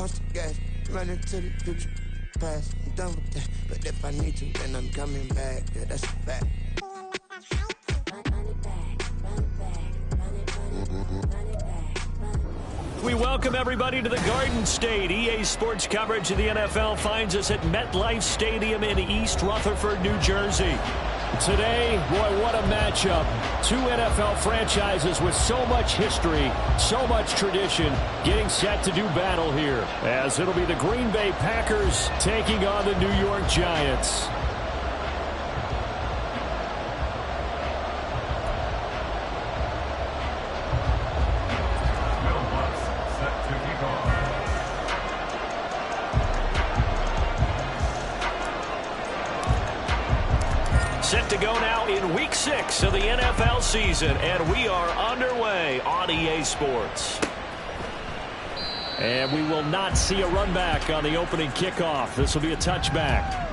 once the gas, running to the future. Past, I'm done with that. But if I need to, then I'm coming back. Yeah, that's a fact. We welcome everybody to the Garden State. EA Sports coverage of the NFL finds us at MetLife Stadium in East Rutherford, New Jersey. Today, boy, what a matchup. Two NFL franchises with so much history, so much tradition, getting set to do battle here, as it'll be the Green Bay Packers taking on the New York Giants. Set to go now in Week 6 of the NFL season, and we are underway on EA Sports. And we will not see a run back on the opening kickoff. This will be a touchback.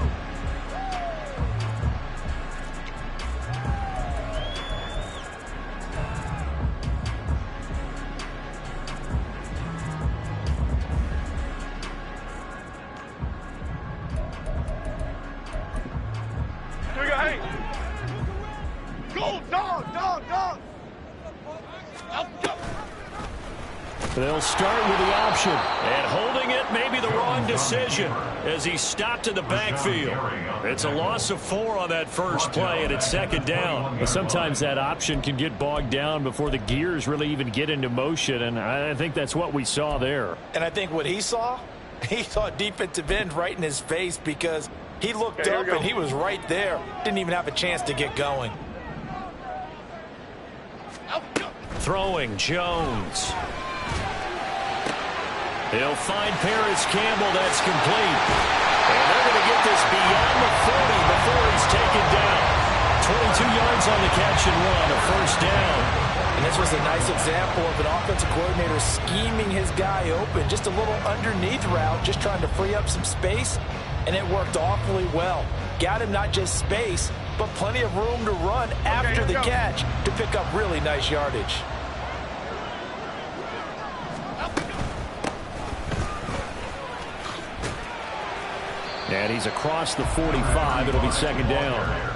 They'll start with the option, and holding it may be the wrong decision as he stopped in the backfield. It's a loss of 4 on that first play, and it's second down. But sometimes that option can get bogged down before the gears really even get into motion, and I think that's what we saw there. And I think what he saw defensive end right in his face, because he looked up and he was right there. Didn't even have a chance to get going. Throwing Jones. He'll find Paris Campbell. That's complete. And they're going to get this beyond the 40 before he's taken down. 22 yards on the catch and run, a first down. And this was a nice example of an offensive coordinator scheming his guy open. Just a little underneath route, just trying to free up some space, and it worked awfully well. Got him not just space, but plenty of room to run after the catch to pick up really nice yardage. And he's across the 45. It'll be second down.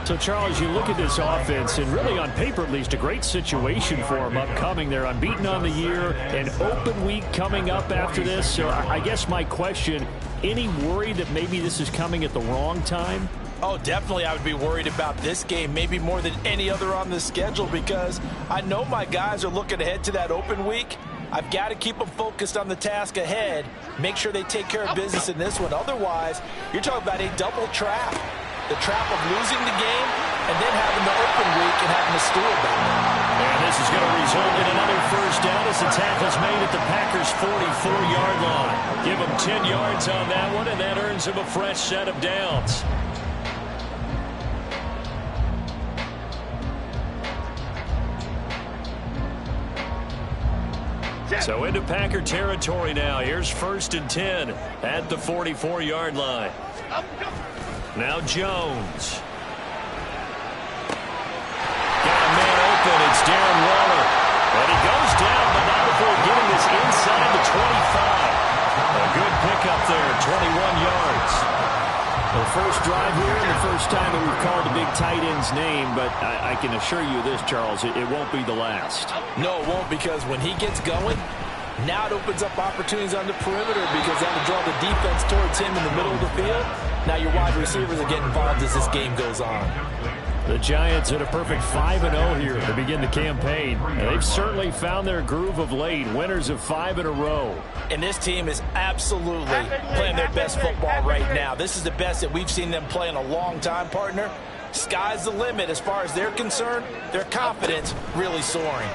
So, Charles, you look at this offense, and really on paper at least, a great situation for them upcoming. They're unbeaten on the year, an open week coming up after this. So I guess my question, any worry that maybe this is coming at the wrong time? Oh, definitely I would be worried about this game, maybe more than any other on the schedule, because I know my guys are looking ahead to that open week. I've got to keep them focused on the task ahead, make sure they take care of business in this one. Otherwise, you're talking about a double trap. The trap of losing the game and then having the open week and having to steal about it. And this is going to result in another first down as the tackle's made at the Packers' 44-yard line. Give them 10 yards on that one, and that earns them a fresh set of downs. So into Packer territory now. Here's 1st and 10 at the 44-yard line. Now Jones. Got a man open. It's Darren Waller. And he goes down, but not before getting this inside the 25. A good pickup there, 21 yards. The first drive here and the first time that we've called a big tight end's name, but I can assure you this, Charles, it won't be the last. No, it won't, because when he gets going, now it opens up opportunities on the perimeter, because that'll draw the defense towards him in the middle of the field. Now your wide receivers are getting involved as this game goes on. The Giants had a perfect 5-0 here to begin the campaign. And they've certainly found their groove of late, winners of 5 in a row. And this team is absolutely playing their best football right now. This is the best that we've seen them play in a long time, partner. Sky's the limit as far as they're concerned. Their confidence really soaring.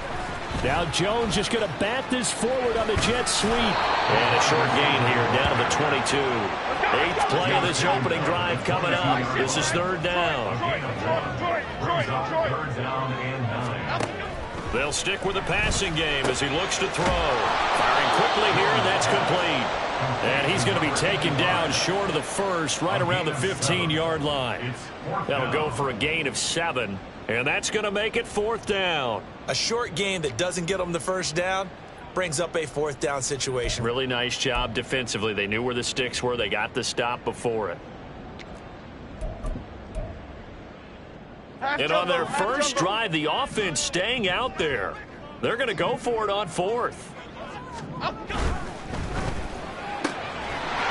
Now Jones just going to bat this forward on the jet sweep. And a short gain here down to the 22. 8th play of this opening drive coming up. This is 3rd down. They'll stick with the passing game as he looks to throw. Firing quickly here, and that's complete. And he's going to be taken down short of the first, right around the 15-yard line. That'll go for a gain of 7, and that's going to make it 4th down. A short gain that doesn't get them the first down, brings up a 4th down situation. Really nice job defensively. They knew where the sticks were. They got the stop before it. And on their first drive, the offense staying out there. They're going to go for it on 4th.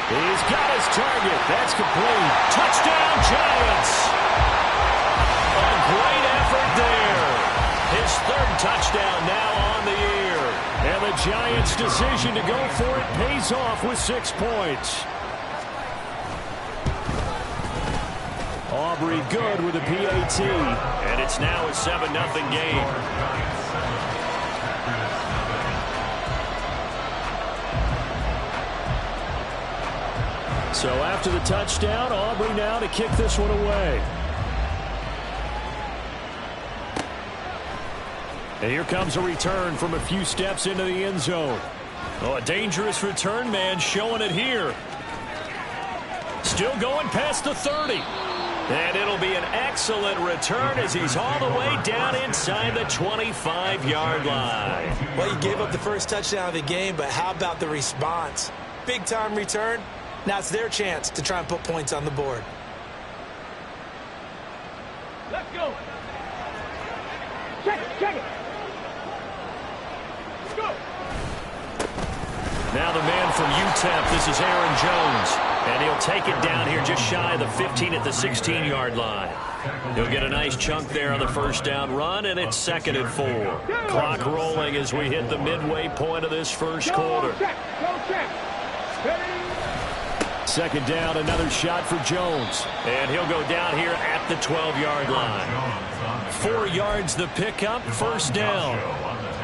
He's got his target. That's complete. Touchdown, Giants. A great effort there. His 3rd touchdown now on the year. And the Giants' decision to go for it pays off with 6 points. Aubrey good with a PAT. And it's now a 7-0 game. So after the touchdown, Aubrey now to kick this one away. And here comes a return from a few steps into the end zone. Oh, a dangerous return man showing it here. Still going past the 30. And it'll be an excellent return as he's all the way down inside the 25-yard line. Well, you gave up the first touchdown of the game, but how about the response? Big-time return. Now it's their chance to try and put points on the board. Let's go. Check it. Let's go. Now the man from UTEP, this is Aaron Jones. And he'll take it down here just shy of the 15 at the 16-yard line. He'll get a nice chunk there on the first down run, and it's 2nd and 4. Clock rolling as we hit the midway point of this first quarter. Second down, another shot for Jones. And he'll go down here at the 12-yard line. 4 yards the pickup, first down.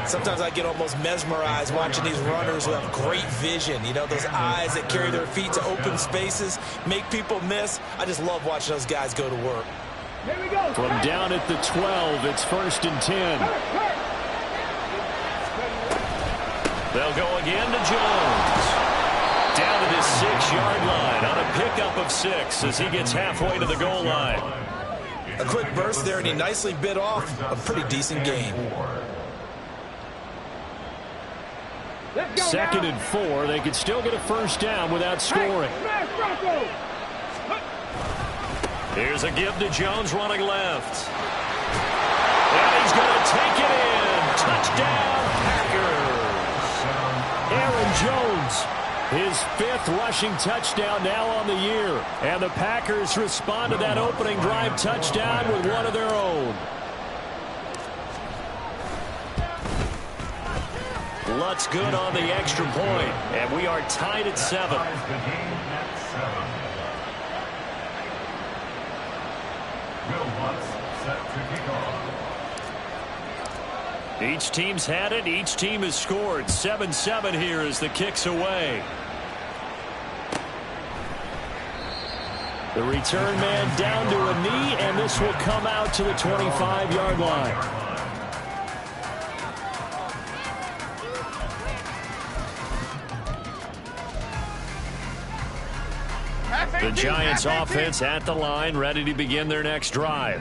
Sometimes I get almost mesmerized watching these runners who have great vision. You know, those eyes that carry their feet to open spaces, make people miss. I just love watching those guys go to work. Here we go. From down at the 12, it's 1st and 10. They'll go again to Jones. Down to the 6-yard line on a pickup of 6 as he gets halfway to the goal line. A quick burst there, and he nicely bit off a pretty decent gain. 2nd and 4. They could still get a first down without scoring. Here's a give to Jones running left. And he's going to take it in. Touchdown, Packers. Aaron Jones. His 5th rushing touchdown now on the year. And the Packers respond to that opening drive touchdown with one of their own. Lutz good on the extra point. And we are tied at 7. Each team's had it. Each team has scored. 7-7 here as the kick's away. The return man down to a knee, and this will come out to the 25-yard line. The Giants offense at the line, ready to begin their next drive.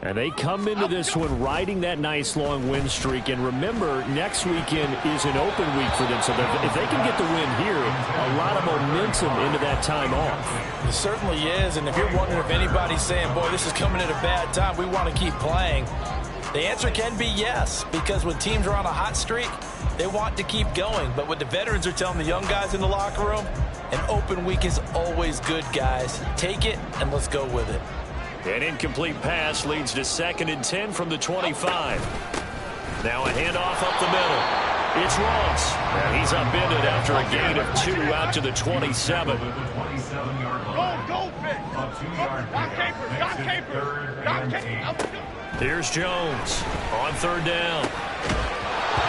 And they come into this one riding that nice long win streak. And remember, next weekend is an open week for them. So if they can get the win here, a lot of momentum into that time off. It certainly is. And if you're wondering if anybody's saying, boy, this is coming at a bad time, we want to keep playing, the answer can be yes. Because when teams are on a hot streak, they want to keep going. But what the veterans are telling the young guys in the locker room, an open week is always good, guys. Take it and let's go with it. An incomplete pass leads to 2nd and 10 from the 25. Now a handoff up the middle. It's Ross. And he's upended after a gain of 2 out to the 27. Go, Fitz. Got Caper. Here's Jones on 3rd down.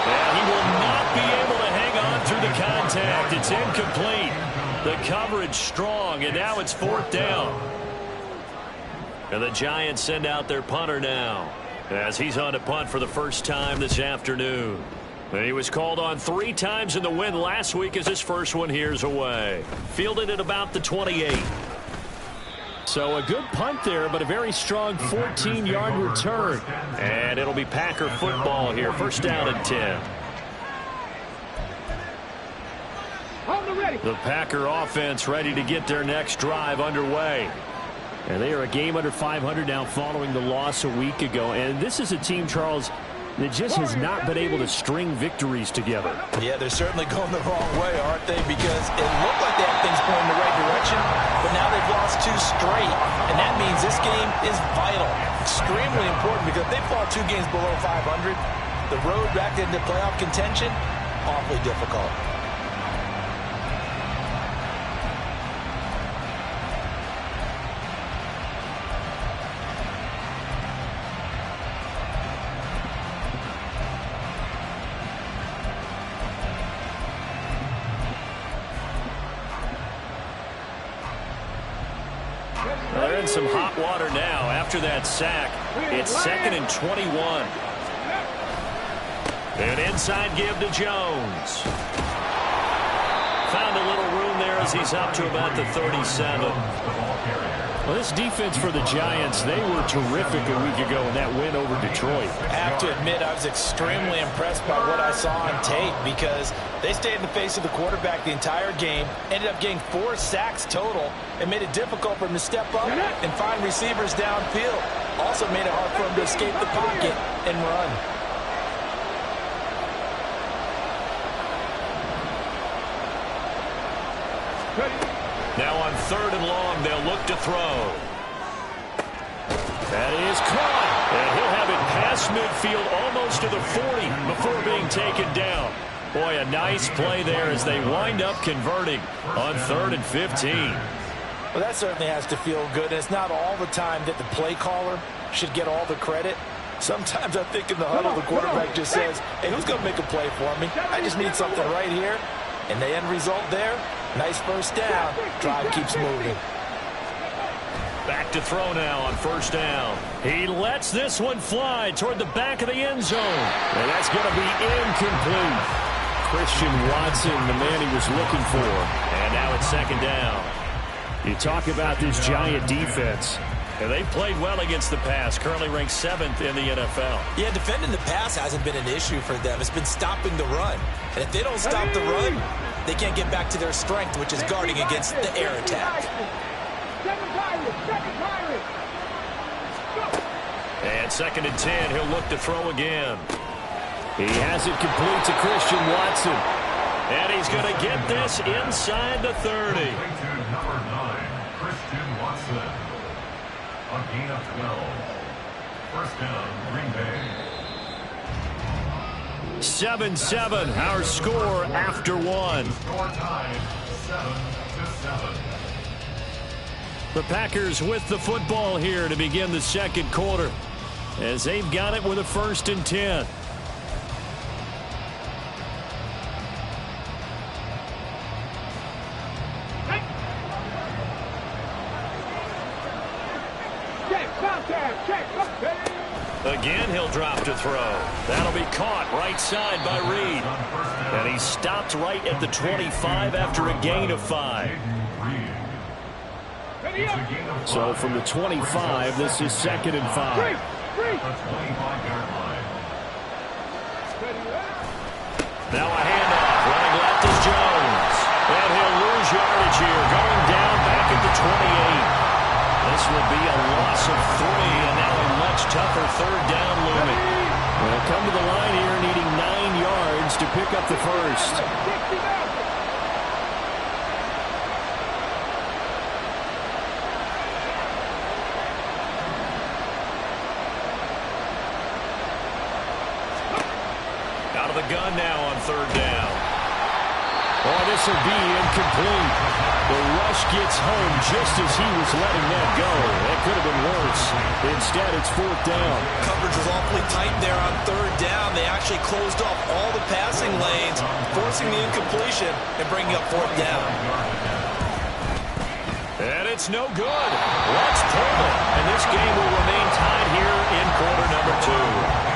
And he will not be able to hang on through the contact. It's incomplete. The coverage strong, and now it's 4th down. And the Giants send out their punter now as he's on to punt for the first time this afternoon. And he was called on 3 times in the win last week as his first one here's away. Fielded at about the 28. So a good punt there, but a very strong 14-yard return. And it'll be Packer football here. First down and 10. The Packer offense ready to get their next drive underway. And they are a game under 500 now following the loss a week ago. And this is a team, Charles, that just has not been able to string victories together. Yeah, they're certainly going the wrong way, aren't they? Because it looked like they had things going in the right direction, but now they've lost 2 straight. And that means this game is vital, extremely important, because if they fall 2 games below 500, the road back into playoff contention, awfully difficult. They're in some hot water now after that sack. It's 2nd and 21. An inside give to Jones. Found a little room there as he's up to about the 37. Well, this defense for the Giants, they were terrific a week ago in that win over Detroit. I have to admit, I was extremely impressed by what I saw on tape because they stayed in the face of the quarterback the entire game, ended up getting 4 sacks total, and made it difficult for him to step up and find receivers downfield. Also made it hard for him to escape the pocket and run. Now on 3rd and long, they'll look to throw. That is caught. And he'll have it past midfield almost to the 40 before being taken down. Boy, a nice play there as they wind up converting on 3rd and 15. Well, that certainly has to feel good. And it's not all the time that the play caller should get all the credit. Sometimes I think in the huddle, the quarterback just says, hey, who's going to make a play for me? I just need something right here. And the end result there, nice first down. Drive keeps moving. Back to throw now on 1st down. He lets this one fly toward the back of the end zone. And that's going to be incomplete. Christian Watson, the man he was looking for. And now it's 2nd down. You talk about this Giant defense. And they've played well against the pass, currently ranked 7th in the NFL. Yeah, defending the pass hasn't been an issue for them. It's been stopping the run. And if they don't stop the run, they can't get back to their strength, which is guarding against the air attack. And 2nd and 10, he'll look to throw again. He has it complete to Christian Watson. And he's going to get this inside the 30. Number 9, Christian Watson. A gain of 12. 1st down, Green Bay. 7-7, our score after 1. Score tied 7-7. The Packers with the football here to begin the 2nd quarter as they've got it with a 1st and 10. Again, he'll drop to throw. That'll be caught right side by Reed. And he stopped right at the 25 after a gain of 5. So from the 25, this is 2nd and 5. Now a handoff. Running left is Jones. And he'll lose yardage here. Going down back at the 28. This will be a loss of 3, and now a much tougher 3rd down looming. They'll come to the line here needing 9 yards to pick up the 1st. Out of the gun now on 3rd down. Oh, this will be incomplete. The rush gets home just as he was letting that go. That could have been worse. Instead, it's 4th down. Coverage was awfully tight there on 3rd down. They actually closed off all the passing lanes, forcing the incompletion and bringing up 4th down. And it's no good. Let's pull it. And this game will remain tied here in quarter number 2.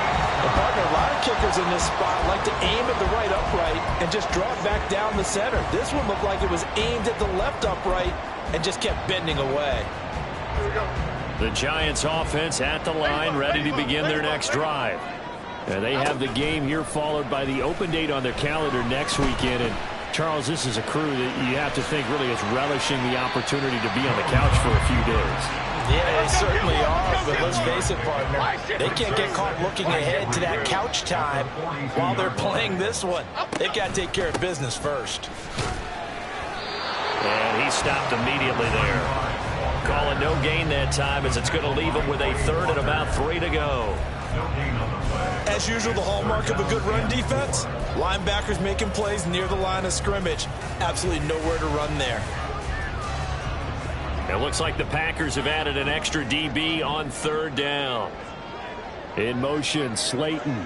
Partner, a lot of kickers in this spot like to aim at the right upright and just draw it back down the center. This one looked like it was aimed at the left upright and just kept bending away. The Giants offense at the line, ready to begin their next drive. And they have the game here followed by the open date on their calendar next weekend. And Charles, this is a crew that you have to think really is relishing the opportunity to be on the couch for a few days. Yeah, they certainly are, but let's face it, partner, they can't get caught looking ahead to that couch time while they're playing this one. They've got to take care of business first. And he stopped immediately there. Calling no gain that time as it's going to leave him with a third and about 3 to go. As usual, the hallmark of a good run defense, linebackers making plays near the line of scrimmage. Absolutely nowhere to run there. It looks like the Packers have added an extra DB on 3rd down. In motion, Slayton.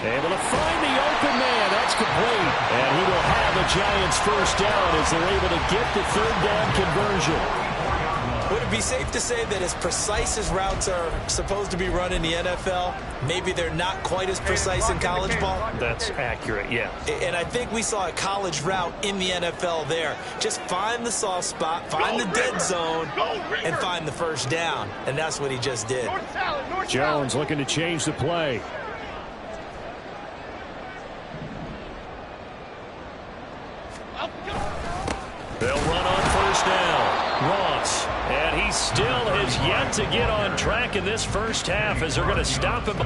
Able to find the open man. That's complete. And he will have the Giants first down as they're able to get the 3rd down conversion. Would it be safe to say that as precise as routes are supposed to be run in the NFL, maybe they're not quite as precise in college ball? That's accurate, yeah. And I think we saw a college route in the NFL there. Just find the soft spot, find the dead zone, and find the first down. And that's what he just did. Jones looking to change the play. They'll run on 1st down. Ross. And he still has yet to get on track in this first half as they're going to stop him.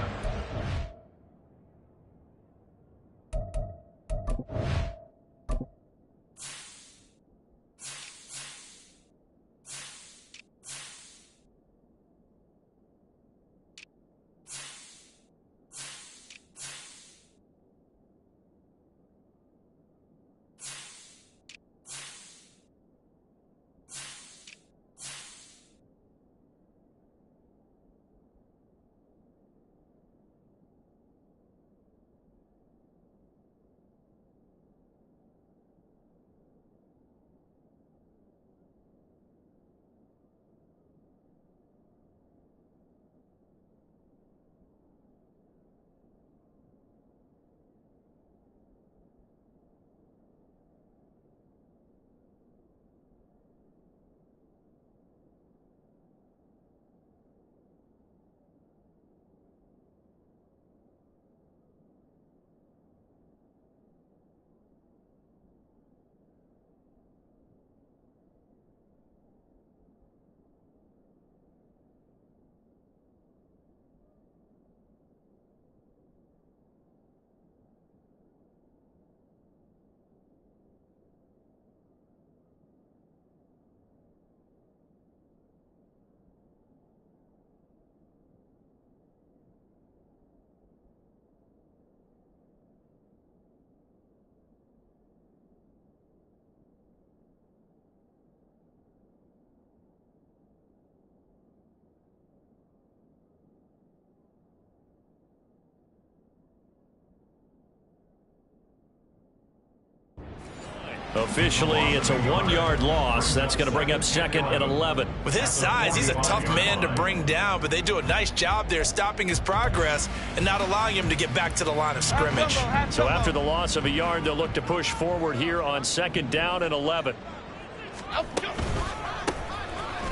Officially, it's a 1-yard loss. That's going to bring up 2nd and 11. With his size, he's a tough man to bring down, but they do a nice job there stopping his progress and not allowing him to get back to the line of scrimmage. So after the loss of a yard, they'll look to push forward here on 2nd down and 11.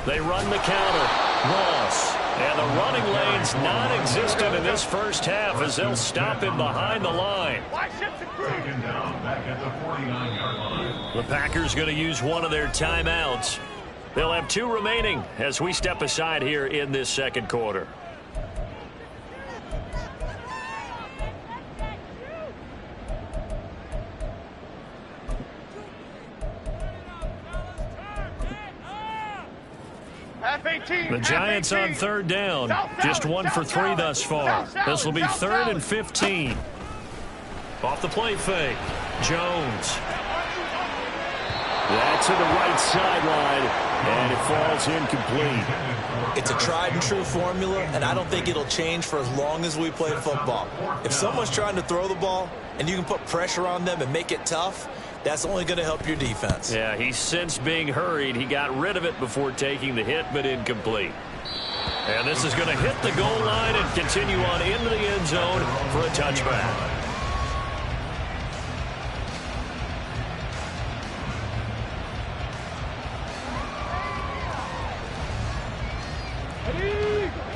They run the counter. Ross. And the running lane's non-existent in this first half as they'll stop him behind the line. Taken down back at the 49-yard line. The Packers going to use one of their timeouts. They'll have 2 remaining as we step aside here in this second quarter. The Giants on 3rd down. Just 1 for 3 thus far. This will be 3rd and 15. Off the play fake. Jones. That's to the right sideline, and it falls incomplete. It's a tried and true formula, and I don't think it'll change for as long as we play football. If someone's trying to throw the ball and you can put pressure on them and make it tough, that's only going to help your defense. Yeah, he's since being hurried. He got rid of it before taking the hit, but incomplete. And this is going to hit the goal line and continue on into the end zone for a touchback.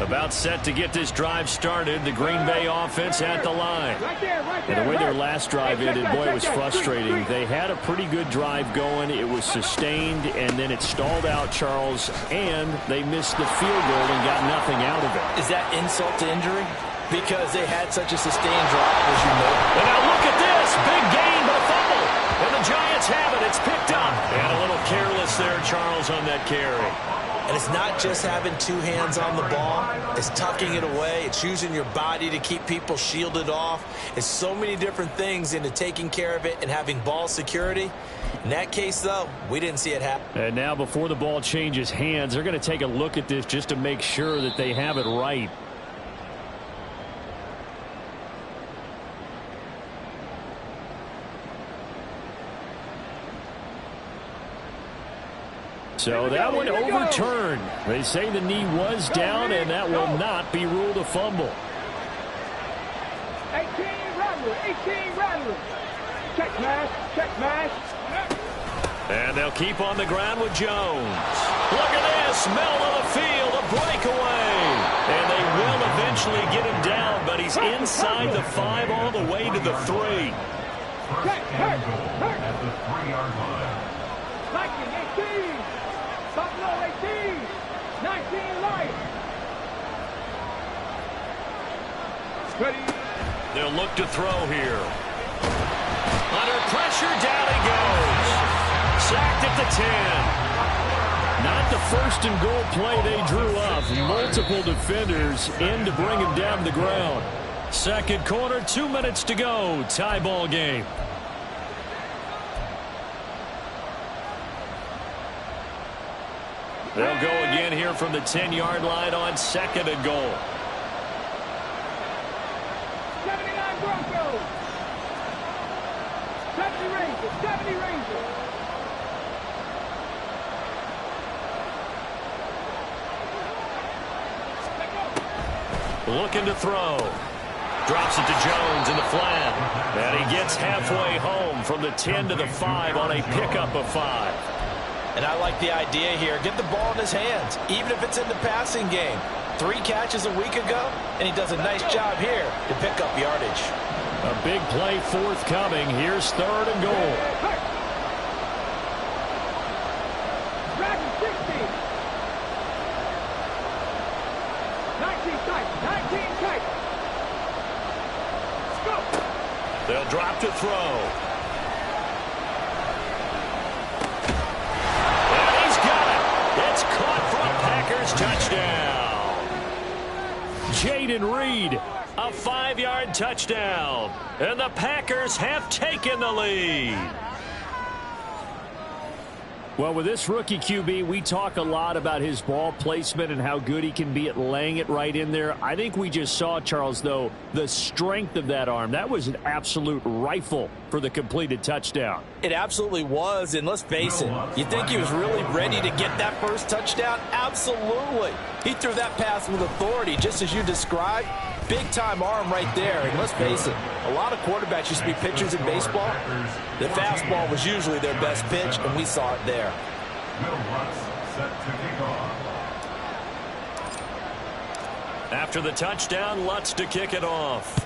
About set to get this drive started. The Green Bay offense at the line. And the way their last drive ended, boy, it was frustrating. They had a pretty good drive going. It was sustained, and then it stalled out, Charles, and they missed the field goal and got nothing out of it. Is that insult to injury? Because they had such a sustained drive, as you know. And now look at this. Big gain, but a fumble. And the Giants have it. It's picked up. And a little careless there, Charles, on that carry. And it's not just having two hands on the ball. It's tucking it away. It's using your body to keep people shielded off. It's so many different things into taking care of it and having ball security. In that case, though, we didn't see it happen. And now before the ball changes hands, they're going to take a look at this just to make sure that they have it right. So that one overturned. They say the knee was down, and that will not be ruled a fumble. 18 Rattler. Check mash. And they'll keep on the ground with Jones. Look at this, middle of the field, a breakaway. And they will eventually get him down, but he's inside the 5 all the way to the 3. First and goal at the 3-yard line. Viking 18. Buffalo 18. 19 Light. Ready. They'll look to throw here. Under pressure, down he goes. Sacked at the 10. Not the first and goal play they drew up. Multiple defenders in to bring him down to the ground. Second quarter, 2 minutes to go. Tie ball game. They'll go again here from the 10-yard line on second and goal. 79 Broncos. 70 Rangers. Looking to throw. Drops it to Jones in the flat. And he gets halfway home from the 10 to the 5 on a pickup of 5. And I like the idea here. Get the ball in his hands, even if it's in the passing game. 3 catches a week ago, and he does a nice job here to pick up yardage. A big play forthcoming. Here's third and goal. Dragon 60. 19 tight. Let's go. They'll drop to throw. It's caught for a Packers touchdown. Jayden Reed, a 5-yard touchdown. And the Packers have taken the lead. Well, with this rookie QB, we talk a lot about his ball placement and how good he can be at laying it right in there. I think we just saw, Charles, though, the strength of that arm. That was an absolute rifle for the completed touchdown. It absolutely was, and let's face it, you think he was really ready to get that first touchdown? Absolutely. He threw that pass with authority, just as you described. Big-time arm right there, and let's face it, a lot of quarterbacks used to be pitchers in baseball. The fastball was usually their best pitch, and we saw it there. Will Lutz set to kick off. After the touchdown, Lutz to kick it off.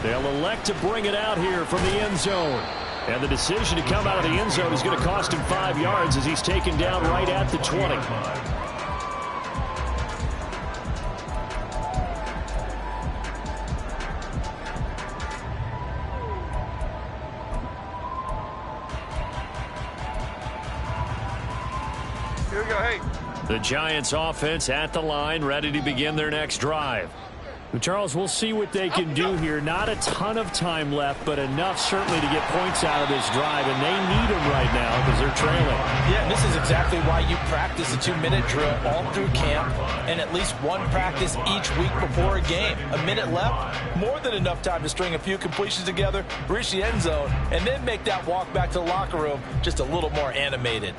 They'll elect to bring it out here from the end zone. And the decision to come out of the end zone is going to cost him 5 yards as he's taken down right at the 20. Here we go, hey. The Giants offense at the line, ready to begin their next drive. But Charles, we'll see what they can do here. Not a ton of time left, but enough certainly to get points out of this drive, and they need them right now because they're trailing. Yeah, and this is exactly why you practice a 2-minute drill all through camp and at least one practice each week before a game. A minute left, more than enough time to string a few completions together, reach the end zone, and then make that walk back to the locker room just a little more animated.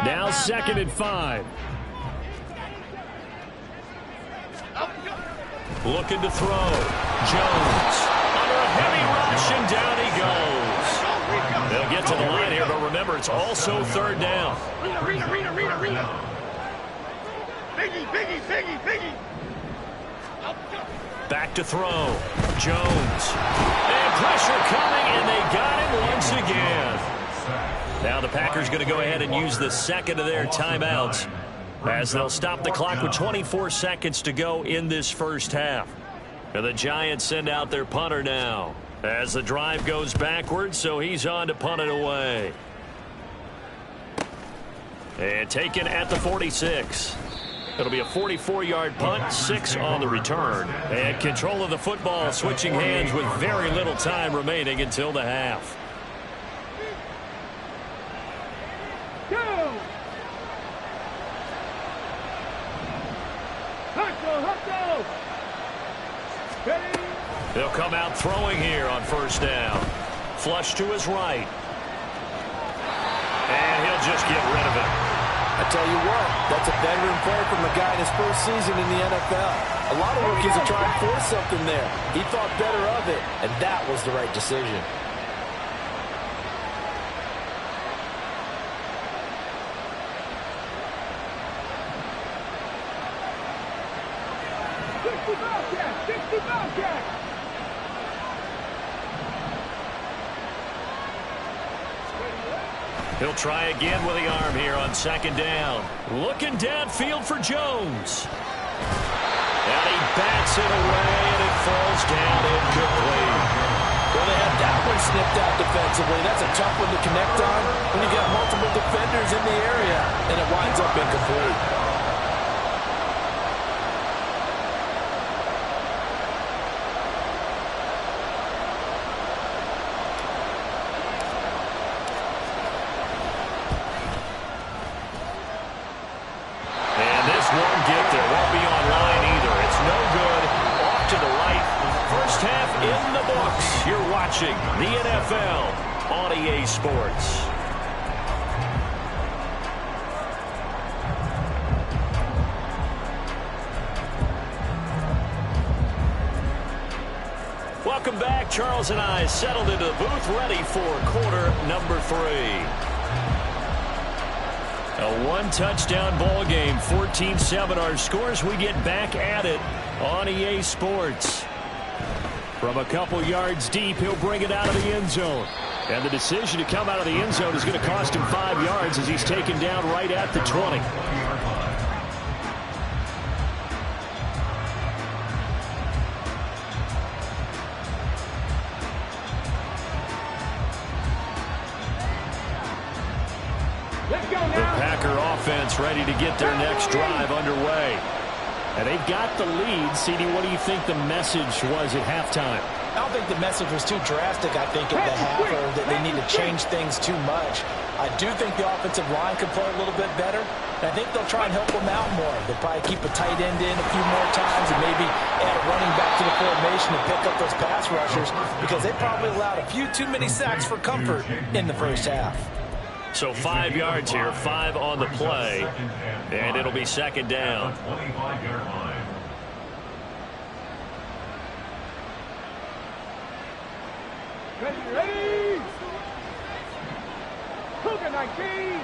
Now 2nd and 5. Looking to throw. Jones under a heavy rush, and down he goes. They'll get to the line here, but remember, it's also third down. Biggie. Back to throw. Jones. And pressure coming, and they got him once again. Now the Packers going to go ahead and use the second of their timeouts as they'll stop the clock with 24 seconds to go in this first half. And the Giants send out their punter now as the drive goes backwards, so he's on to punt it away. And taken at the 46. It'll be a 44-yard punt, 6 on the return. And control of the football switching hands with very little time remaining until the half. Go! Hustle! Ready? They'll come out throwing here on first down. Flush to his right. And he'll just get rid of it. I tell you what, that's a veteran player from a guy in his first season in the NFL. A lot of rookies are trying to force something there. He thought better of it, and that was the right decision. He'll try again with the arm here on second down. Looking downfield for Jones. And he bats it away, and it falls down incomplete. Well, they had that one snipped out defensively. That's a tough one to connect on when you got multiple defenders in the area, and it winds up incomplete. Won't get there. Won't be online either. It's no good. Off to the right. First half in the books. You're watching the NFL on EA Sports. Welcome back. Charles and I settled into the booth, ready for quarter number 3. A one-touchdown ball game, 14-7 our scores. We get back at it on EA Sports. From a couple yards deep, he'll bring it out of the end zone. And the decision to come out of the end zone is going to cost him 5 yards as he's taken down right at the 20. Offense ready to get their next drive underway. And they've got the lead. CD, what do you think the message was at halftime? I don't think the message was too drastic, I think, at the half, or that they need to change things too much. I do think the offensive line could play a little bit better. And I think they'll try and help them out more. They'll probably keep a tight end in a few more times and maybe add a running back to the formation and pick up those pass rushers, because they probably allowed a few too many sacks for comfort in the first half. So 5 yards here, 5 on the play, and it'll be second down. 25-yard line. Ready! Cougar 19!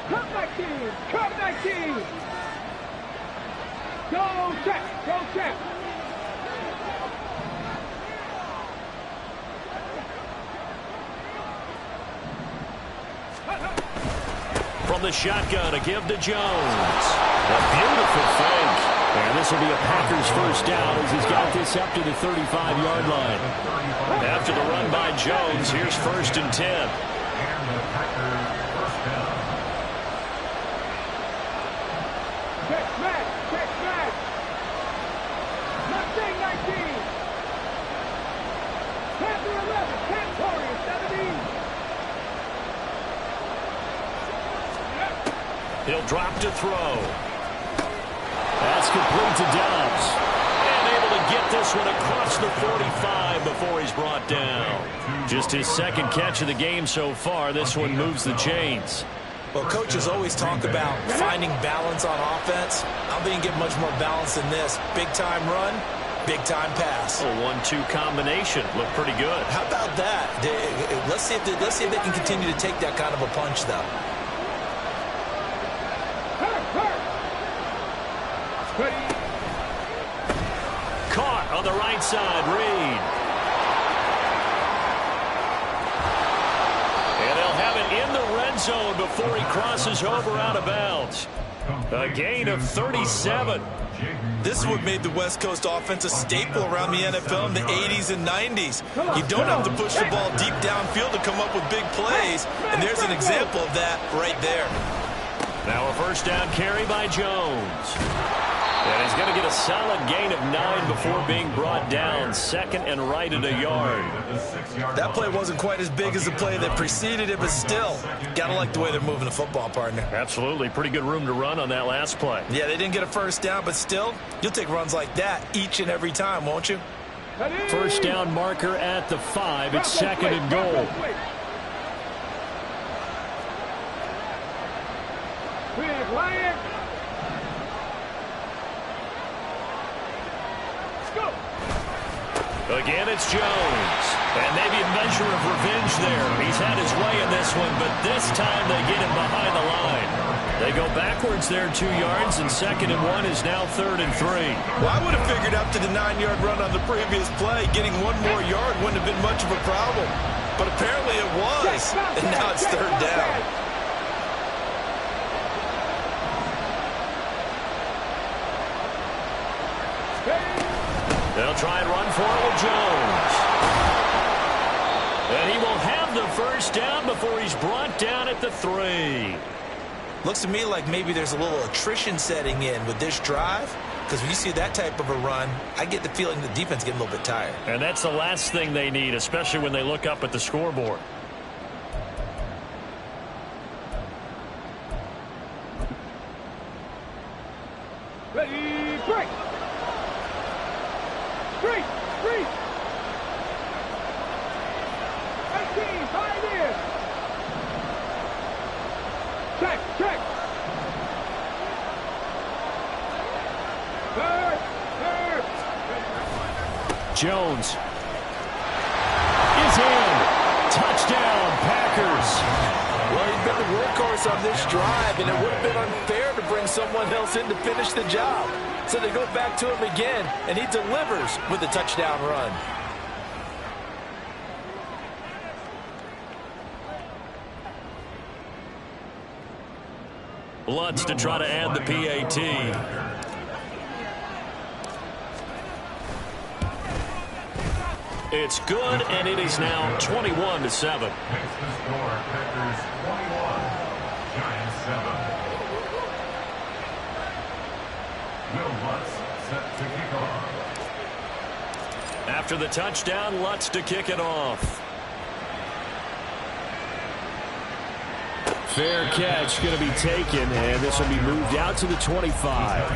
Cut 19! Cut 19! Go check! Go check! From the shotgun, a give to Jones. A beautiful fake. And this will be a Packers first down as he's got this up to the 35-yard line. After the run by Jones, here's 1st and 10. And the Packers first down. Check smash! Check smash! Mustang 19! Panther 11! Cantorian 17! He'll drop to throw. That's complete to Dobbs. And able to get this one across the 45 before he's brought down. Just his second catch of the game so far. This one moves the chains. Well, coaches always talk about finding balance on offense. I don't think you get much more balance than this. Big-time run, big-time pass. A 1-2 combination. Looked pretty good. How about that? Let's see if they can continue to take that kind of a punch, though. Caught on the right side, Reed. And they'll have it in the red zone before he crosses over out of bounds. A gain of 37. This is what made the West Coast offense a staple around the NFL in the 80s and 90s. You don't have to push the ball deep downfield to come up with big plays, and there's an example of that right there. Now a first down carry by Jones. And he's going to get a solid gain of 9 before being brought down. Second and right at a yard. That play wasn't quite as big as the play that preceded it, but still, got to like the way they're moving the football, partner. Absolutely. Pretty good room to run on that last play. Yeah, they didn't get a first down, but still, you'll take runs like that each and every time, won't you? First down marker at the 5. It's second and goal. Lions. Again, it's Jones. And maybe a measure of revenge there. He's had his way in this one, but this time they get him behind the line. They go backwards there 2 yards, and second and 1 is now third and 3. Well, I would have figured after the 9-yard run on the previous play, getting 1 more yard wouldn't have been much of a problem. But apparently it was, and now it's third down. They'll try and run for it with Jones. And he will have the first down before he's brought down at the 3. Looks to me like maybe there's a little attrition setting in with this drive, because when you see that type of a run, I get the feeling the defense getting a little bit tired. And that's the last thing they need, especially when they look up at the scoreboard. Ready, break. Street. 18, 5 in. Check. Third. Jones is in. Touchdown, Packers. Well, he's been the workhorse on this drive, and it would have been unfair to bring someone else in to finish the job. So they go back to him again, and he delivers with a touchdown run. Lutz to try to add the PAT. It's good, and it is now 21-7. Makes the score, Packers 21, Giants 7. Will Lutz set to kick off. After the touchdown, Lutz to kick it off. Fair catch going to be taken, and this will be moved out to the 25.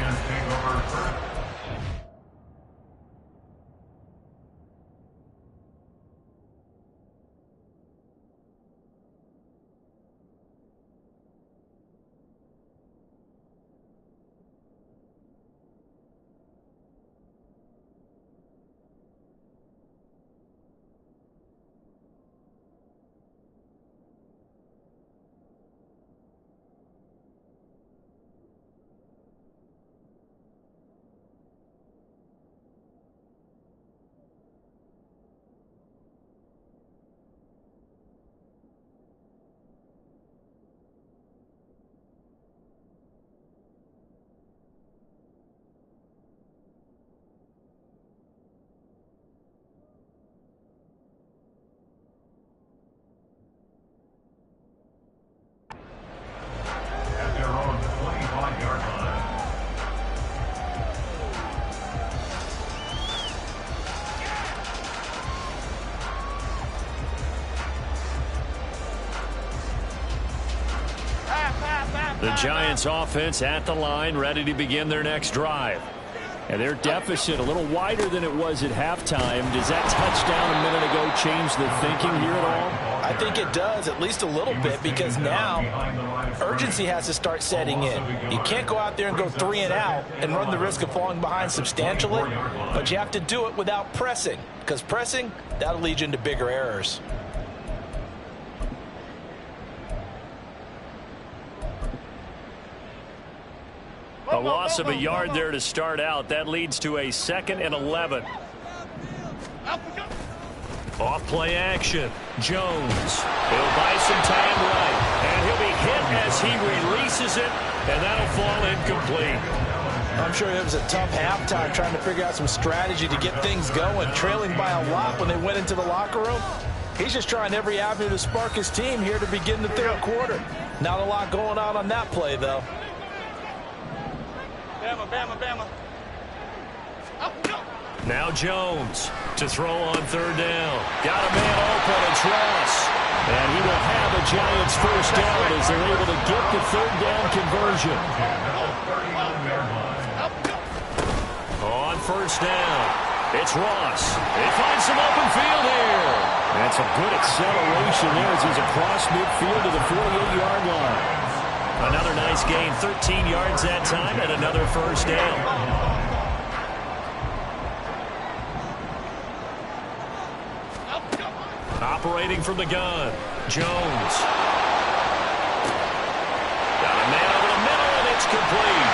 The Giants offense at the line, ready to begin their next drive. And their deficit a little wider than it was at halftime. Does that touchdown a minute ago change the thinking here at all? I think it does, at least a little bit, because now urgency has to start setting in. You can't go out there and go 3 and out and run the risk of falling behind substantially, but you have to do it without pressing, because pressing, that'll lead you into bigger errors. A loss of a yard there to start out. That leads to a 2nd and 11. Off play action. Jones. He'll buy some time right. And he'll be hit as he releases it. And that'll fall incomplete. I'm sure it was a tough halftime trying to figure out some strategy to get things going. Trailing by a lot when they went into the locker room. He's just trying every avenue to spark his team here to begin the 3rd quarter. Not a lot going on that play, though. Bama. Now Jones to throw on 3rd down. Got a man open. It's Ross. And he will have a Giants first down as they're able to get the 3rd down conversion. On 1st down, it's Ross. He finds some open field here. That's a good acceleration there as he's across midfield to the 48-yard line. Another nice gain, 13 yards that time, and another first down. Operating from the gun, Jones. Got a man over the middle, and it's complete.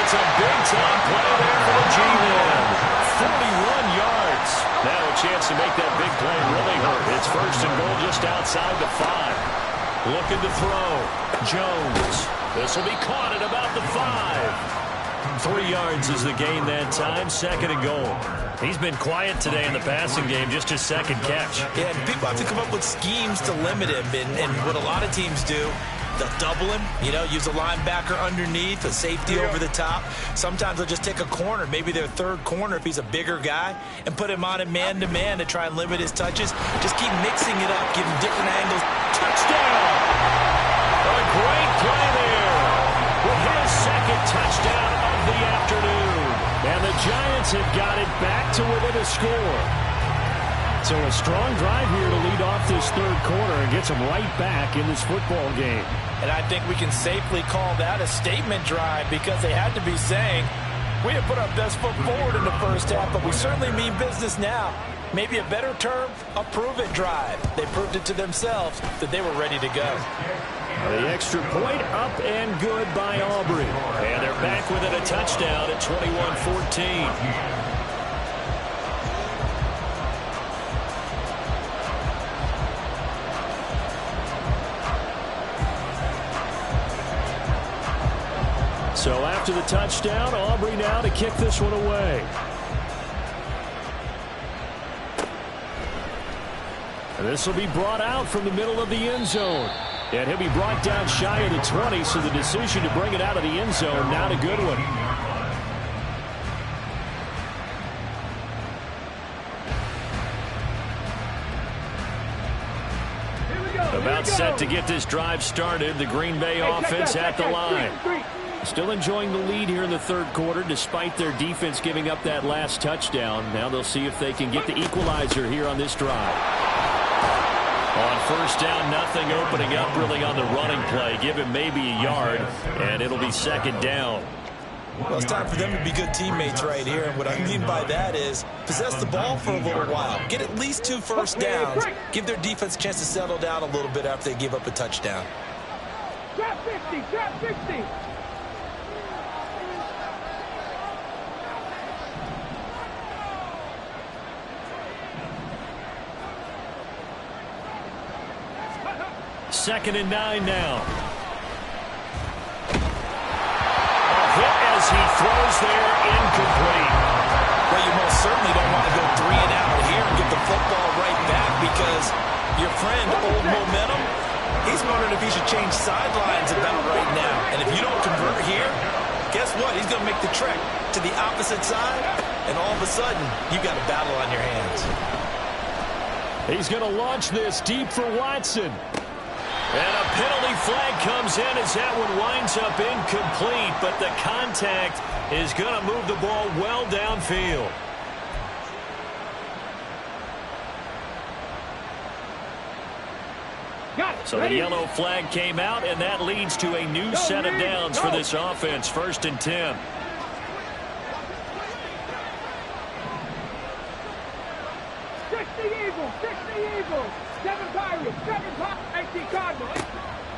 It's a big-time play there for the G-Men. 41 yards. Now a chance to make that big play really hurt. It's 1st and goal just outside the 5. Looking to throw. Jones. This will be caught at about the 5. 3 yards is the gain that time. 2nd and goal. He's been quiet today in the passing game. Just his 2nd catch. Yeah, people have to come up with schemes to limit him. And what a lot of teams do, they'll double him, use a linebacker underneath, a safety over the top. Sometimes they'll just take a corner, maybe their 3rd corner if he's a bigger guy, and put him on a man-to-man to try and limit his touches. Just keep mixing it up, give him different angles. Touchdown! A great play there with his 2nd touchdown of the afternoon. And the Giants have got it back to within a score. So a strong drive here to lead off this 3rd quarter and gets them right back in this football game. And I think we can safely call that a statement drive because they had to be saying, we didn't put our best foot forward in the 1st half, but we certainly mean business now. Maybe a better term, a prove-it drive. They proved it to themselves that they were ready to go. The extra point up and good by Aubrey. And they're back within a touchdown at 21-14. So after the touchdown, Aubrey now to kick this one away. And this will be brought out from the middle of the end zone. And he'll be brought down shy of the 20, so the decision to bring it out of the end zone, not a good one. About set to get this drive started. The Green Bay offense at the line. Still enjoying the lead here in the 3rd quarter despite their defense giving up that last touchdown. Now they'll see if they can get the equalizer here on this drive. On 1st down, nothing opening up really on the running play. Give him maybe a yard, and it'll be 2nd down. Well, it's time for them to be good teammates right here. And what I mean by that is possess the ball for a little while. Get at least 2 first downs. Give their defense a chance to settle down a little bit after they give up a touchdown. Trap 50, trap 50. Second and 9 now. A hit as he throws there, incomplete. Well, you most certainly don't want to go 3 and out here and get the football right back because your friend, Old Momentum, he's wondering if he should change sidelines about right now. And if you don't convert here, guess what? He's going to make the trek to the opposite side, and all of a sudden, you've got a battle on your hands. He's going to launch this deep for Watson. And a penalty flag comes in as that one winds up incomplete, but the contact is going to move the ball well downfield. So the yellow flag came out, and that leads to a new set of downs for this offense. 1st and 10.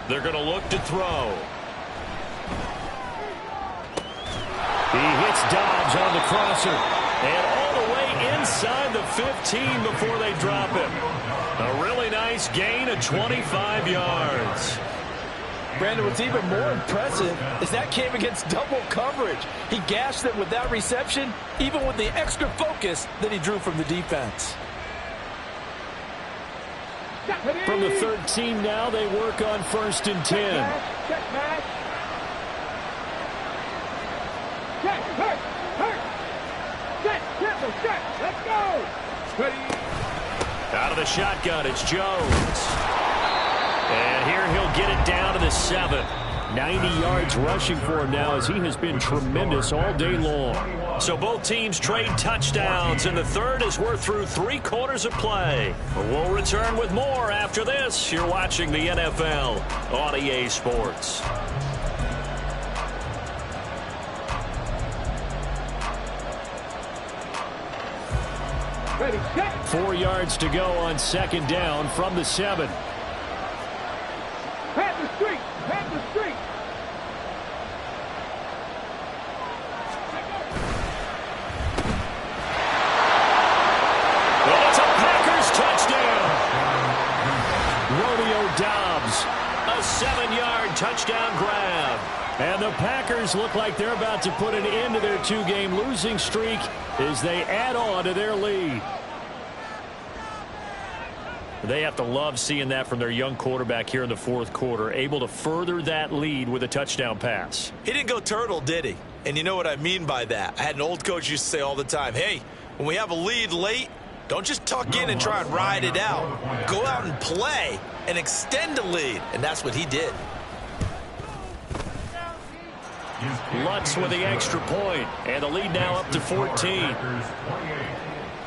They're going to look to throw. He hits Dobbs on the crosser. And all the way inside the 15 before they drop him. A really nice gain of 25 yards. Brandon, what's even more impressive is that came against double coverage. He gashed them with that reception, even with the extra focus that he drew from the defense. From the 13 now, they work on 1st and 10. Check, Matt. Check, hurt. Check. Let's go. Ready. Out of the shotgun, it's Jones. And here he'll get it down to the 7. 90 yards rushing for him now as he has been tremendous all day long. So both teams trade touchdowns, and the third as we're through 3 quarters of play. We'll return with more after this. You're watching the NFL on EA Sports. Ready, check. 4 yards to go on 2nd down from the 7. Pat the street. Well, it's a Packers touchdown. Romeo Dobbs, a 7-yard touchdown grab. And the Packers look like they're about to put an end to their 2-game losing streak as they add on to their lead. They have to love seeing that from their young quarterback here in the 4th quarter, able to further that lead with a touchdown pass. He didn't go turtle, did he? And you know what I mean by that. I had an old coach used to say all the time, hey, when we have a lead late, don't just tuck in and try and ride it out. Go out and play and extend the lead. And that's what he did. Lutz with the extra point, and the lead now up to 14. Packers 28,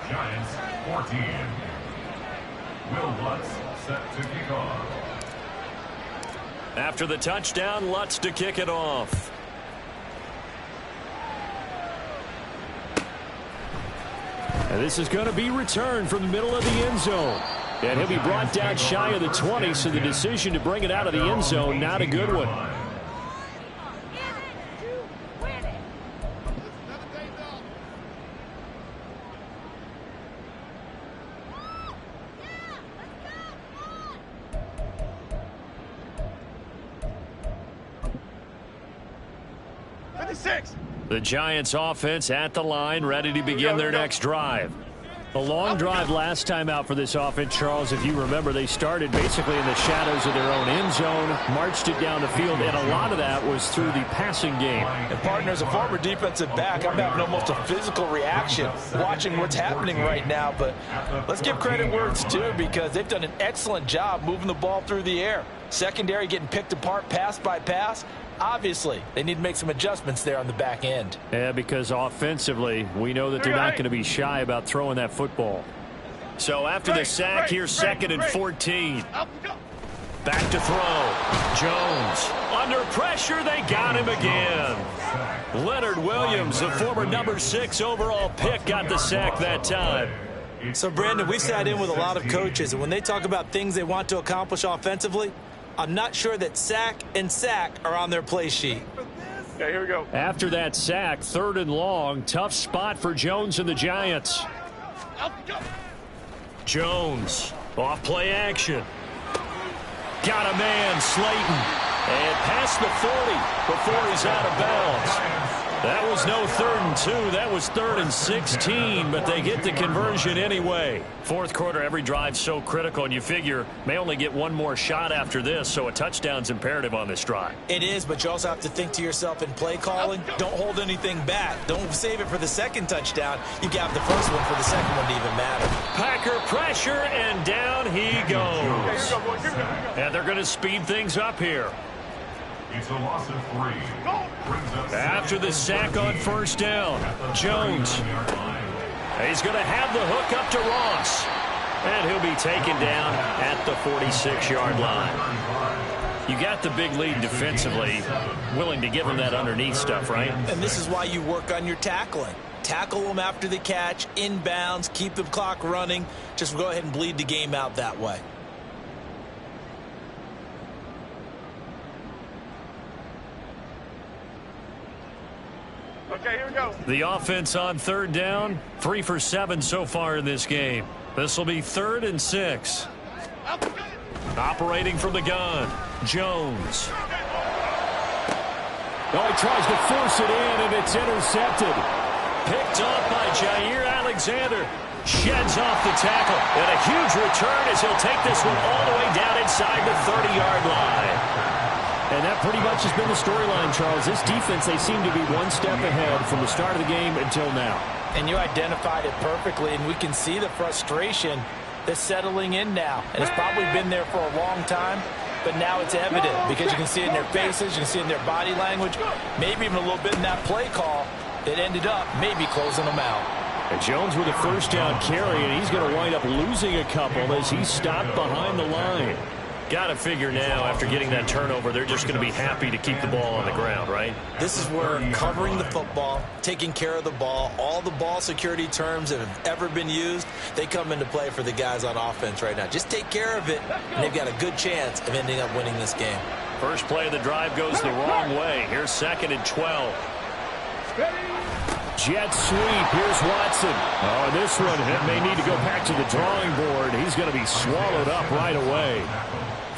Giants 14. Will Lutz set to kick off. After the touchdown, Lutz to kick it off. And this is going to be returned from the middle of the end zone. And he'll be brought down shy of the 20, so the decision to bring it out of the end zone, not a good one. The Giants offense at the line, ready to begin their next drive. A long drive last time out for this offense, Charles. If you remember, they started basically in the shadows of their own end zone, marched it down the field, and a lot of that was through the passing game. And partner, as a former defensive back, I'm having almost a physical reaction watching what's happening right now. But let's give credit where it's due, because they've done an excellent job moving the ball through the air. Secondary getting picked apart pass by pass. Obviously, they need to make some adjustments there on the back end. Yeah, because offensively, we know that they're not going to be shy about throwing that football. So after the sack, here's 2nd and 14. Back to throw. Jones. Under pressure, they got him again. Leonard Williams, the former number 6 overall pick, got the sack that time. So, Brandon, we sat in with a lot of coaches, and when they talk about things they want to accomplish offensively, I'm not sure that sack and sack are on their play sheet. Yeah, here we go. After that sack, 3rd and long, tough spot for Jones and the Giants. Jones, off play action. Got a man, Slayton. And past the 40 before he's out of bounds. That was no 3rd and 2. That was 3rd and 16, but they get the conversion anyway. 4th quarter, every drive's so critical, and you figure may only get one more shot after this, so a touchdown's imperative on this drive. It is, but you also have to think to yourself in play calling, don't hold anything back. Don't save it for the second touchdown. You got the first one for the second one to even matter. Packer pressure, and down he goes. And they're going to speed things up here. It's a loss of 3. After the sack on 1st down, Jones. He's going to have the hook up to Ross. And he'll be taken down at the 46-yard line. You got the big lead defensively, willing to give him that underneath stuff, right? And this is why you work on your tackling. Tackle them after the catch, inbounds, keep the clock running. Just go ahead and bleed the game out that way. Okay, here we go. The offense on third down, 3 for 7 so far in this game. This will be 3rd and 6. Operating from the gun, Jones. Oh, he tries to force it in, and it's intercepted. Picked off by Jair Alexander. Sheds off the tackle. And a huge return as he'll take this one all the way down inside the 30-yard line. And that pretty much has been the storyline, Charles. This defense, they seem to be one step ahead from the start of the game until now. And you identified it perfectly, and we can see the frustration that's settling in now. And it's probably been there for a long time, but now it's evident because you can see it in their faces, you can see it in their body language, maybe even a little bit in that play call that ended up maybe closing them out. And Jones with a first down carry, and he's going to wind up losing a couple as he's stopped behind the line. Got to figure now, after getting that turnover, they're just going to be happy to keep the ball on the ground, right? This is where covering the football, taking care of the ball, all the ball security terms that have ever been used, they come into play for the guys on offense right now. Just take care of it, and they've got a good chance of ending up winning this game. First play of the drive goes the wrong way. Here's 2nd and 12. Jet sweep. Here's Watson. Oh, this one may need to go back to the drawing board. He's going to be swallowed up right away.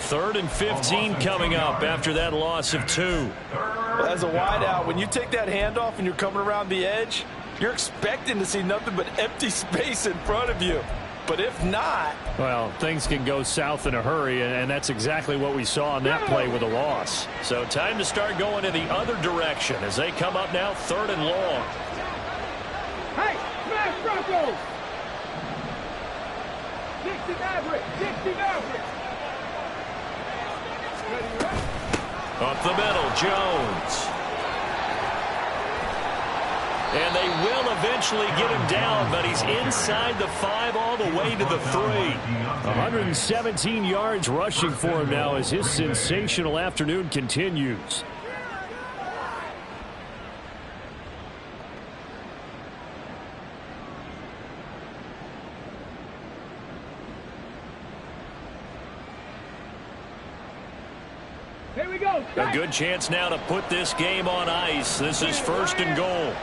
3rd and 15 coming up after that loss of 2. Well, as a wideout, when you take that handoff and you're coming around the edge, you're expecting to see nothing but empty space in front of you. But if not... Well, things can go south in a hurry, and that's exactly what we saw on that play with a loss. So time to start going in the other direction as they come up now 3rd and long. Hey, smash Broncos! 60 Maverick! 60 Maverick! Up the middle, Jones. And they will eventually get him down, but he's inside the 5 all the way to the 3. 117 yards rushing for him now as his sensational afternoon continues. Here we go. A good chance now to put this game on ice. This is 1st and goal.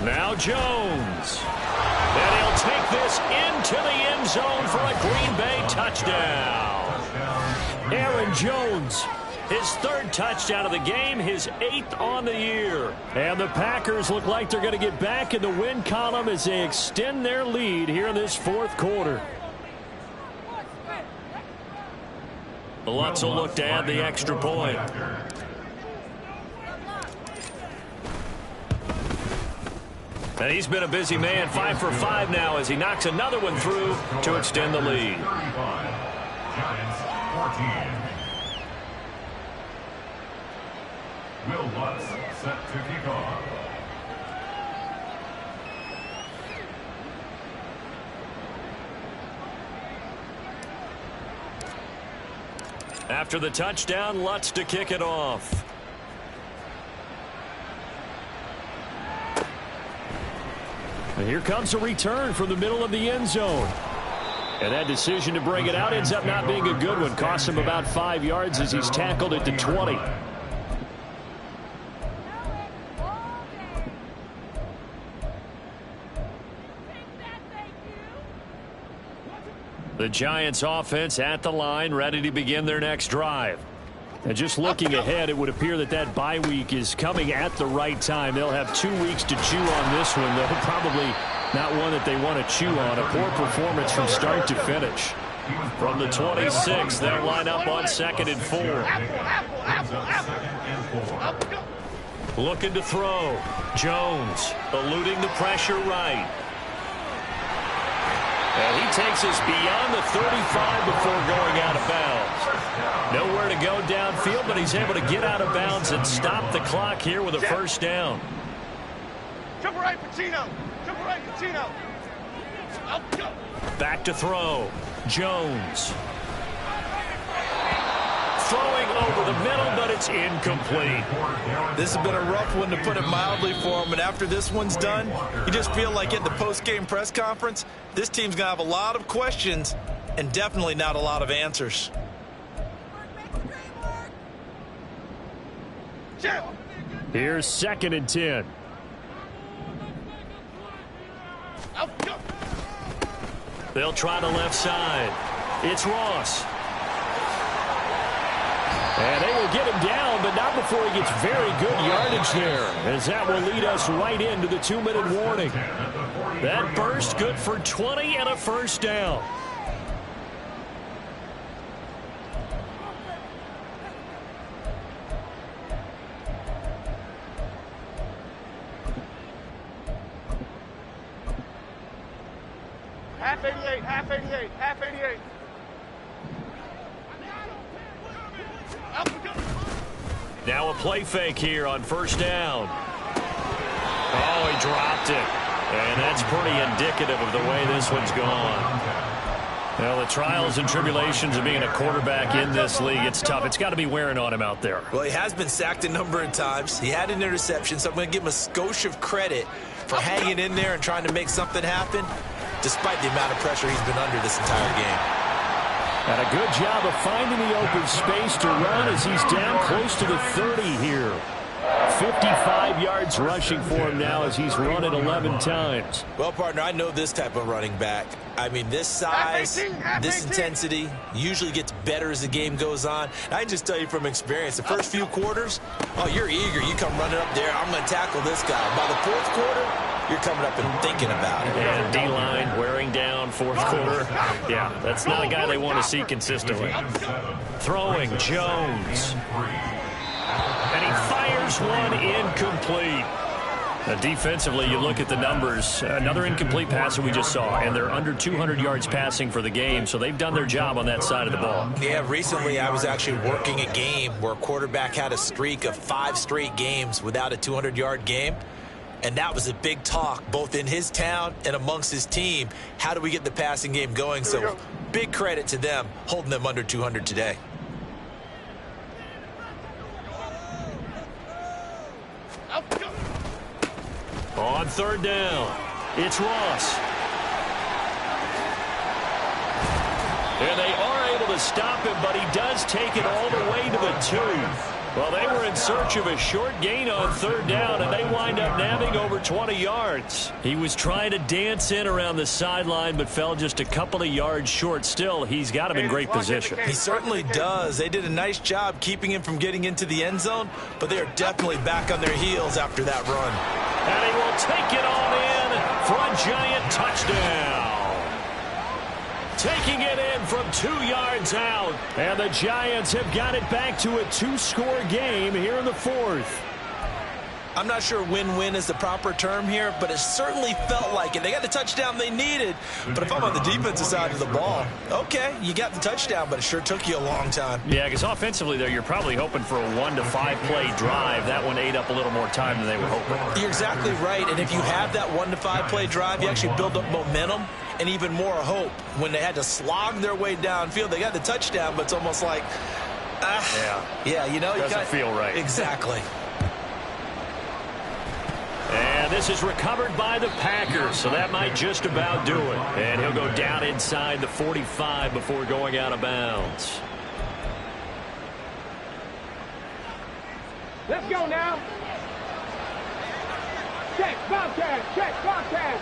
Now Jones. And he'll take this into the end zone for a Green Bay touchdown. Aaron Jones. His 3rd touchdown of the game, his 8th on the year. And the Packers look like they're going to get back in the win column as they extend their lead here in this 4th quarter. Lutz will look to add the extra point. And he's been a busy man, 5 for 5 now as he knocks another one through to extend the lead. Giants 14. Will Lutz set to kick off. After the touchdown, Lutz to kick it off. And here comes a return from the middle of the end zone. And that decision to bring it out ends up not being a good one. Costs him about 5 yards as he's tackled at the 20. The Giants offense at the line, ready to begin their next drive. And just looking ahead, it would appear that that bye week is coming at the right time. They'll have 2 weeks to chew on this one, though probably not one that they want to chew on. A poor performance from start to finish. From the 26, they'll line up on 2nd and 4. Looking to throw. Jones eluding the pressure right. And he takes us beyond the 35 before going out of bounds. Nowhere to go downfield, but he's able to get out of bounds and stop the clock here with a first down. Jump right, Pacino. Jump right, Pacino. Back to throw. Jones. Throwing over the middle, but it's incomplete. This has been a rough one, to put it mildly, for him. And after this one's done, you just feel like at the post-game press conference, this team's going to have a lot of questions and definitely not a lot of answers. Here's 2nd and 10. They'll try the left side. It's Ross. And they will get him down, but not before he gets very good yardage there, as that will lead us right into the 2-minute warning. That burst good for 20 and a first down. Half 88, half 88, half 88. Now a play fake here on first down. Oh, he dropped it. And that's pretty indicative of the way this one's gone. Well, the trials and tribulations of being a quarterback in this league, it's tough. It's got to be wearing on him out there. Well, he has been sacked a number of times. He had an interception, so I'm going to give him a skosh of credit for hanging in there and trying to make something happen, despite the amount of pressure he's been under this entire game. And a good job of finding the open space to run as he's down close to the 30 here. 55 yards rushing for him now as he's run it 11 times. Well, partner, I know this type of running back. I mean, this size, this intensity usually gets better as the game goes on. I can just tell you from experience, the first few quarters, oh, you're eager. You come running up there, I'm going to tackle this guy. By the fourth quarter, you're coming up and thinking about it. And D-line wearing down fourth quarter. Yeah, that's not a guy they want to see consistently. Throwing Jones. And he fires one incomplete. Defensively, you look at the numbers. Another incomplete passer we just saw, and they're under 200 yards passing for the game, so they've done their job on that side of the ball. Yeah, recently I was actually working a game where a quarterback had a streak of 5 straight games without a 200-yard game. And that was a big talk, both in his town and amongst his team. How do we get the passing game going? So big credit to them, holding them under 200 today. On third down, it's Ross. And they are able to stop him, but he does take it all the way to the 2. Well, they were in search of a short gain on third down, and they wind up nabbing over 20 yards. He was trying to dance in around the sideline, but fell just a couple of yards short. Still, he's got him in great position. He certainly does. They did a nice job keeping him from getting into the end zone, but they are definitely back on their heels after that run. And he will take it on in for a giant touchdown. Taking it in from 2 yards out. And the Giants have got it back to a 2-score game here in the 4th. I'm not sure win-win is the proper term here, but it certainly felt like it. They got the touchdown they needed. But if I'm on the defensive side of the ball, okay, you got the touchdown, but it sure took you a long time. Yeah, because offensively there, you're probably hoping for a 1 to 5 play drive. That one ate up a little more time than they were hoping. You're exactly right. And if you have that 1 to 5 play drive, you actually build up momentum and even more hope. When they had to slog their way downfield, they got the touchdown, but it's almost like, yeah, you know, doesn't feel right. Exactly. And this is recovered by the Packers, so that might just about do it. And he'll go down inside the 45 before going out of bounds. Let's go now. Check, Bobcat, check, Bobcat.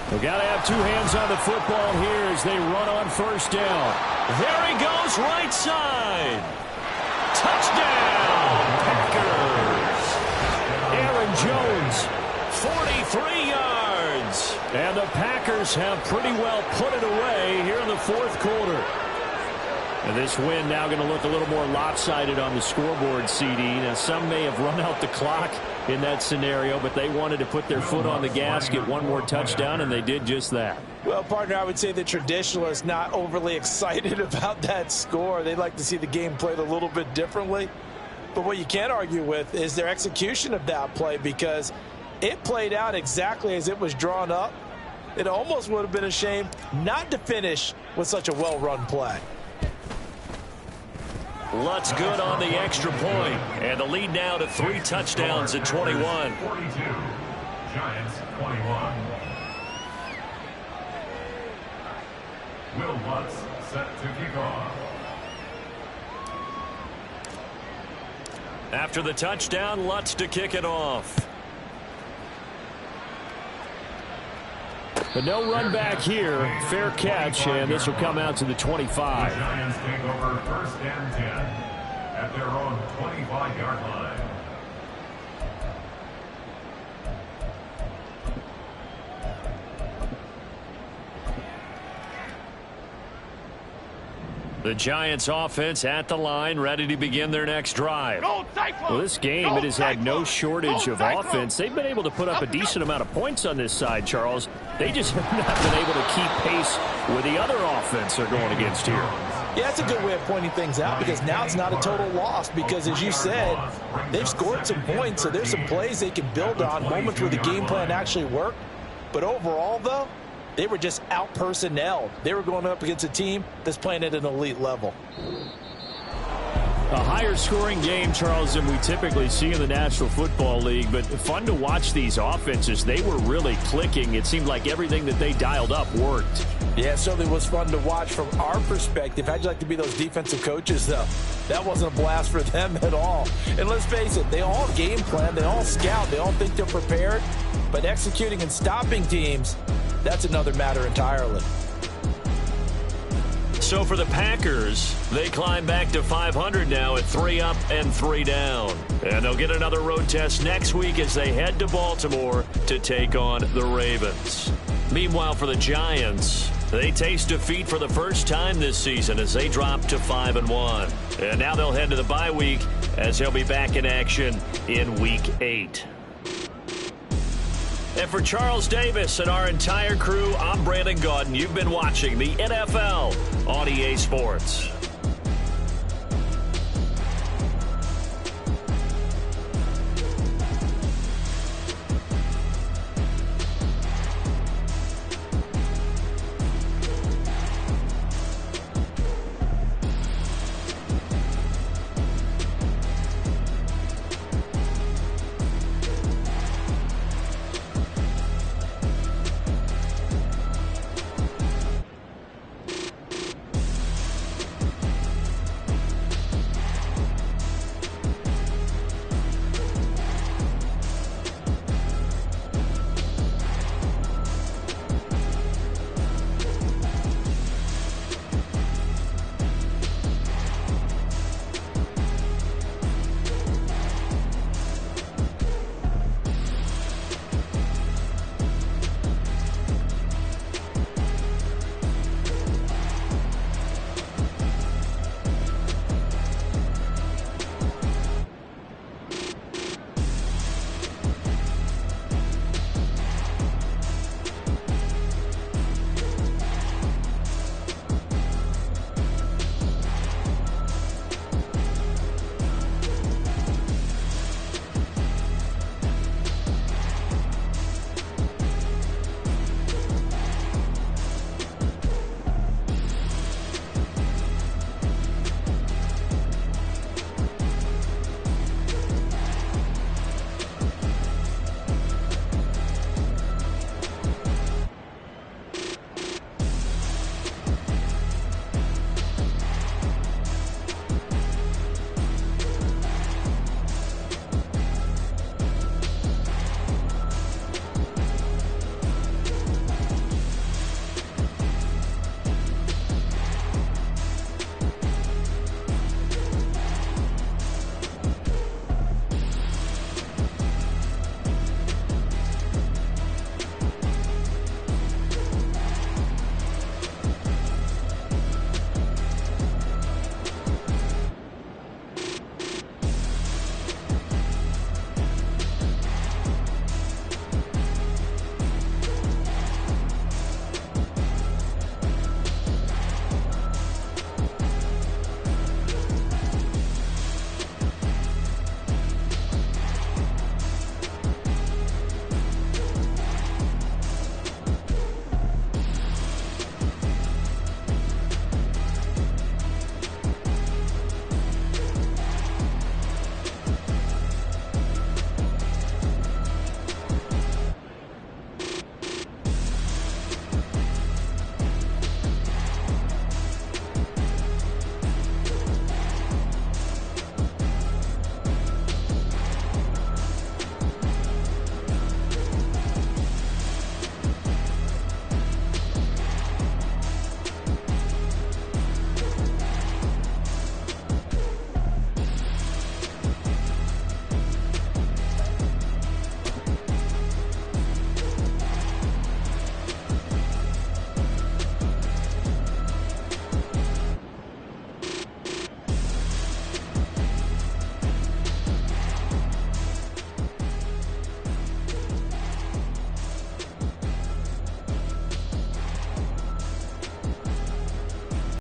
We've got to have 2 hands on the football here as they run on first down. There he goes, right side. Touchdown, Packers. Aaron Jones, 43 yards. And the Packers have pretty well put it away here in the 4th quarter. And this win now going to look a little more lopsided on the scoreboard, CD. Now, some may have run out the clock in that scenario, but they wanted to put their foot on the gas, get one more touchdown, and they did just that. Well, partner, I would say the traditionalists not overly excited about that score. They'd like to see the game played a little bit differently. But what you can't argue with is their execution of that play, because it played out exactly as it was drawn up. It almost would have been a shame not to finish with such a well-run play. Lutz good on the extra point, and the lead now to 3 touchdowns at 21. 42, Giants 21. Will Lutz set to kick off. After the touchdown, Lutz to kick it off. But no run back here. Fair catch, and this will come out to the 25. The Giants take over 1st and 10 at their own 25-yard line. The Giants offense at the line, ready to begin their next drive. Well, this game, it has had no shortage of offense. They've been able to put up a decent amount of points on this side, Charles. They just have not been able to keep pace with the other offense they're going against here. Yeah, that's a good way of pointing things out, because now it's not a total loss, because as you said, they've scored some points, so there's some plays they can build on, moments where the game plan actually worked. But overall, though, they were just out-personnelled. They were going up against a team that's playing at an elite level. A higher scoring game, Charles, than we typically see in the National Football League, but fun to watch these offenses. They were really clicking. It seemed like everything that they dialed up worked. Yeah, it certainly was fun to watch from our perspective. How'd you like to be those defensive coaches, though? That wasn't a blast for them at all. And let's face it, they all game plan, they all scout, they all think they're prepared, but executing and stopping teams, that's another matter entirely. So for the Packers, they climb back to 500 now at 3 up and 3 down. And they'll get another road test next week as they head to Baltimore to take on the Ravens. Meanwhile, for the Giants, they taste defeat for the first time this season as they drop to 5-1. And now they'll head to the bye week as they'll be back in action in Week 8. And for Charles Davis and our entire crew, I'm Brandon Gaudin. You've been watching the NFL on EA Sports.